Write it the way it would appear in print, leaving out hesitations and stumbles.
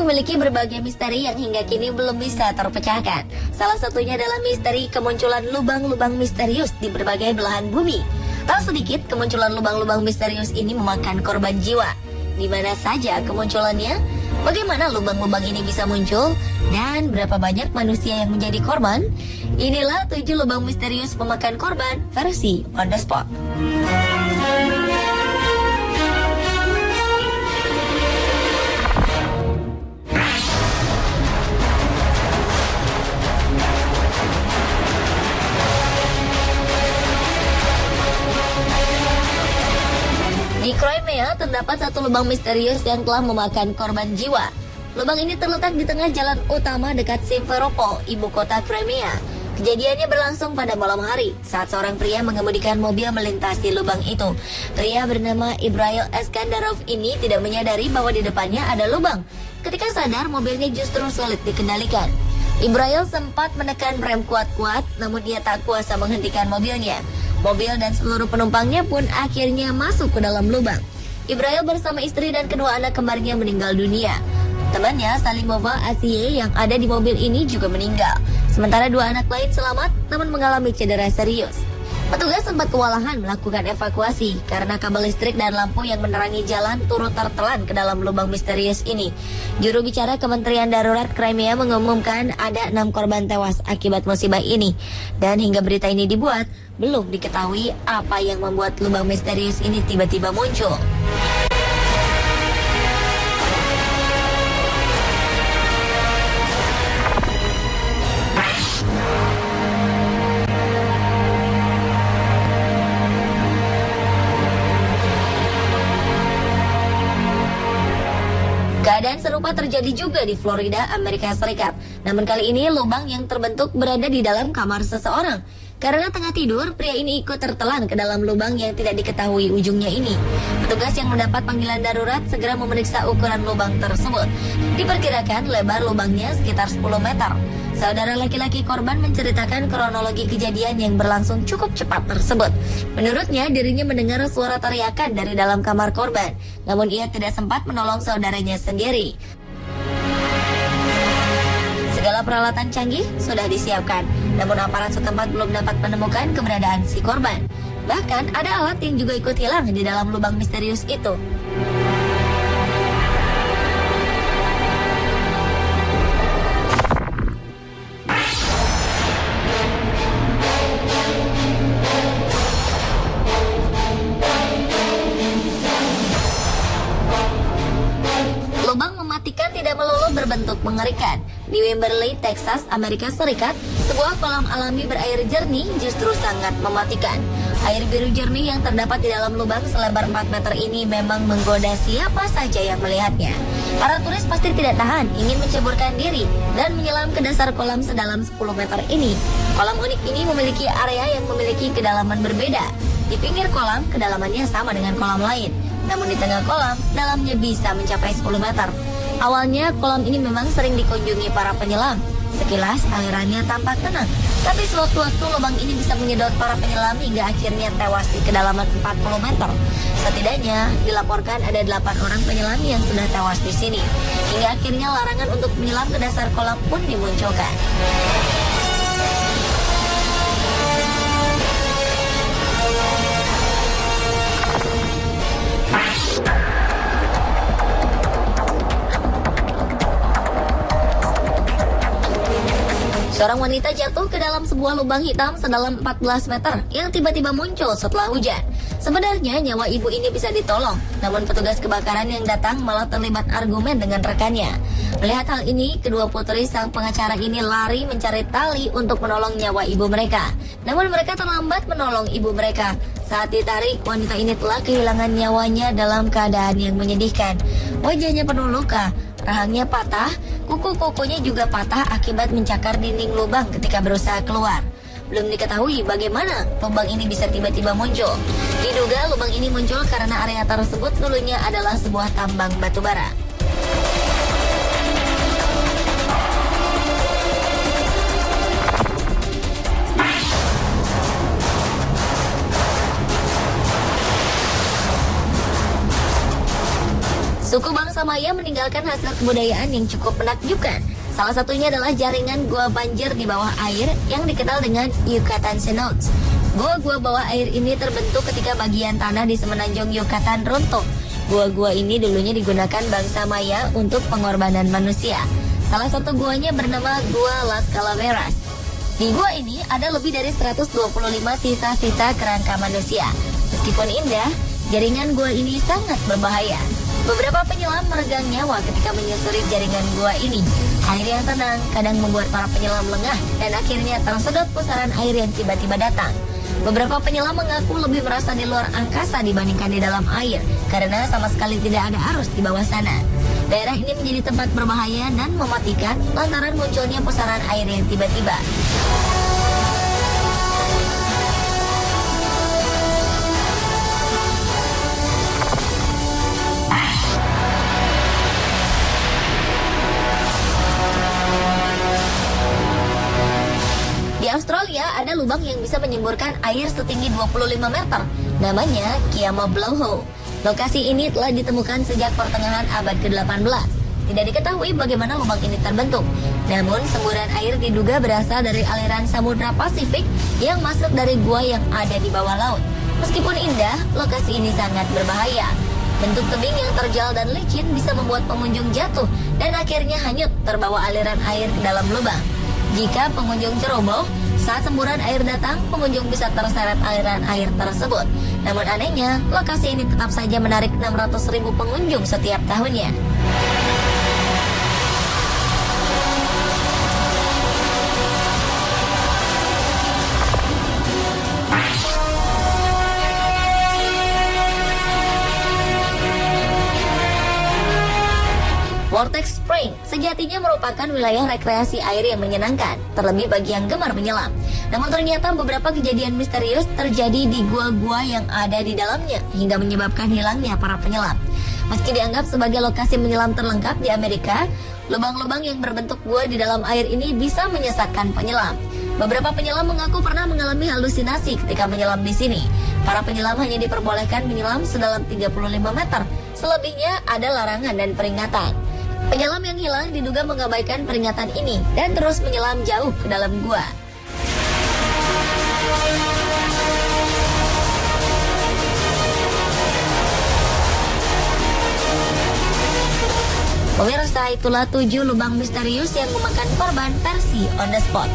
memiliki berbagai misteri yang hingga kini belum bisa terpecahkan. Salah satunya adalah misteri kemunculan lubang-lubang misterius di berbagai belahan bumi. Tak sedikit kemunculan lubang-lubang misterius ini memakan korban jiwa. Di mana saja kemunculannya? Bagaimana lubang-lubang ini bisa muncul? Dan berapa banyak manusia yang menjadi korban? Inilah 7 lubang misterius memakan korban versi on the spot. Di Crimea terdapat satu lubang misterius yang telah memakan korban jiwa. Lubang ini terletak di tengah jalan utama dekat Simferopol, ibu kota Crimea. Kejadiannya berlangsung pada malam hari saat seorang pria mengemudikan mobil melintasi lubang itu. Pria bernama Ibrail Eskandarov ini tidak menyadari bahwa di depannya ada lubang. Ketika sadar, mobilnya justru sulit dikendalikan. Ibrail sempat menekan rem kuat-kuat, namun ia tak kuasa menghentikan mobilnya. Mobil dan seluruh penumpangnya pun akhirnya masuk ke dalam lubang. Ibrail bersama istri dan kedua anak kembarnya meninggal dunia. Temannya Salimova Asiye yang ada di mobil ini juga meninggal. Sementara 2 anak lain selamat namun mengalami cedera serius. Petugas sempat kewalahan melakukan evakuasi karena kabel listrik dan lampu yang menerangi jalan turut tertelan ke dalam lubang misterius ini. Juru bicara Kementerian Darurat Crimea mengumumkan ada 6 korban tewas akibat musibah ini. Dan hingga berita ini dibuat, belum diketahui apa yang membuat lubang misterius ini tiba-tiba muncul. Keadaan serupa terjadi juga di Florida, Amerika Serikat. Namun kali ini lubang yang terbentuk berada di dalam kamar seseorang. Karena tengah tidur, pria ini ikut tertelan ke dalam lubang yang tidak diketahui ujungnya ini. Petugas yang mendapat panggilan darurat segera memeriksa ukuran lubang tersebut. Diperkirakan lebar lubangnya sekitar 10 meter. Saudara laki-laki korban menceritakan kronologi kejadian yang berlangsung cukup cepat tersebut. Menurutnya, dirinya mendengar suara teriakan dari dalam kamar korban, namun ia tidak sempat menolong saudaranya sendiri. Segala peralatan canggih sudah disiapkan, namun aparat setempat belum dapat menemukan keberadaan si korban. Bahkan ada alat yang juga ikut hilang di dalam lubang misterius itu. Tidak melulu berbentuk mengerikan. Di Wimberley, Texas, Amerika Serikat, sebuah kolam alami berair jernih justru sangat mematikan. Air biru jernih yang terdapat di dalam lubang selebar 4 meter ini memang menggoda siapa saja yang melihatnya. Para turis pasti tidak tahan, ingin menceburkan diri dan menyelam ke dasar kolam sedalam 10 meter ini. Kolam unik ini memiliki area yang memiliki kedalaman berbeda. Di pinggir kolam, kedalamannya sama dengan kolam lain. Namun di tengah kolam, dalamnya bisa mencapai 10 meter. Awalnya kolam ini memang sering dikunjungi para penyelam. Sekilas alirannya tampak tenang, tapi sewaktu-waktu lubang ini bisa menyedot para penyelam hingga akhirnya tewas di kedalaman 40 meter. Setidaknya dilaporkan ada 8 orang penyelam yang sudah tewas di sini. Hingga akhirnya larangan untuk menyelam ke dasar kolam pun dimunculkan. Seorang wanita jatuh ke dalam sebuah lubang hitam sedalam 14 meter yang tiba-tiba muncul setelah hujan. Sebenarnya nyawa ibu ini bisa ditolong, namun petugas kebakaran yang datang malah terlibat argumen dengan rekannya. Melihat hal ini, kedua putri sang pengacara ini lari mencari tali untuk menolong nyawa ibu mereka. Namun mereka terlambat menolong ibu mereka. Saat ditarik, wanita ini telah kehilangan nyawanya dalam keadaan yang menyedihkan. Wajahnya penuh luka, rahangnya patah, kuku-kukunya juga patah akibat mencakar dinding lubang ketika berusaha keluar. Belum diketahui bagaimana lubang ini bisa tiba-tiba muncul. Diduga lubang ini muncul karena area tersebut dulunya adalah sebuah tambang batu bara. Suku bangsa Maya meninggal meninggalkan hasil kebudayaan yang cukup menakjubkan. Salah satunya adalah jaringan gua banjir di bawah air yang dikenal dengan Yucatan Cenotes. Gua-gua bawah air ini terbentuk ketika bagian tanah di semenanjung Yucatan runtuh. Gua-gua ini dulunya digunakan bangsa Maya untuk pengorbanan manusia. Salah satu guanya bernama Gua Las Calaveras. Di gua ini ada lebih dari 125 sisa-sisa kerangka manusia. Meskipun indah, jaringan gua ini sangat berbahaya. Beberapa penyelam meregang nyawa ketika menyusuri jaringan gua ini. Air yang tenang kadang membuat para penyelam lengah dan akhirnya tersedot pusaran air yang tiba-tiba datang. Beberapa penyelam mengaku lebih merasa di luar angkasa dibandingkan di dalam air karena sama sekali tidak ada arus di bawah sana. Daerah ini menjadi tempat berbahaya dan mematikan lantaran munculnya pusaran air yang tiba-tiba. Di Australia ada lubang yang bisa menyemburkan air setinggi 25 meter. Namanya Kiama Blowhole. Lokasi ini telah ditemukan sejak pertengahan abad ke-18. Tidak diketahui bagaimana lubang ini terbentuk. Namun semburan air diduga berasal dari aliran Samudra Pasifik yang masuk dari gua yang ada di bawah laut. Meskipun indah, lokasi ini sangat berbahaya. Bentuk tebing yang terjal dan licin bisa membuat pengunjung jatuh dan akhirnya hanyut terbawa aliran air ke dalam lubang. Jika pengunjung ceroboh, saat semburan air datang, pengunjung bisa terseret aliran air tersebut. Namun anehnya, lokasi ini tetap saja menarik 600.000 pengunjung setiap tahunnya. Vortex Spring sejatinya merupakan wilayah rekreasi air yang menyenangkan, terlebih bagi yang gemar menyelam. Namun ternyata beberapa kejadian misterius terjadi di gua-gua yang ada di dalamnya, hingga menyebabkan hilangnya para penyelam. Meski dianggap sebagai lokasi menyelam terlengkap di Amerika, lubang-lubang yang berbentuk gua di dalam air ini bisa menyesatkan penyelam. Beberapa penyelam mengaku pernah mengalami halusinasi ketika menyelam di sini. Para penyelam hanya diperbolehkan menyelam sedalam 35 meter, selebihnya ada larangan dan peringatan. Penyelam yang hilang diduga mengabaikan peringatan ini dan terus menyelam jauh ke dalam gua. Pemirsa, itulah 7 lubang misterius yang memakan korban versi on the spot.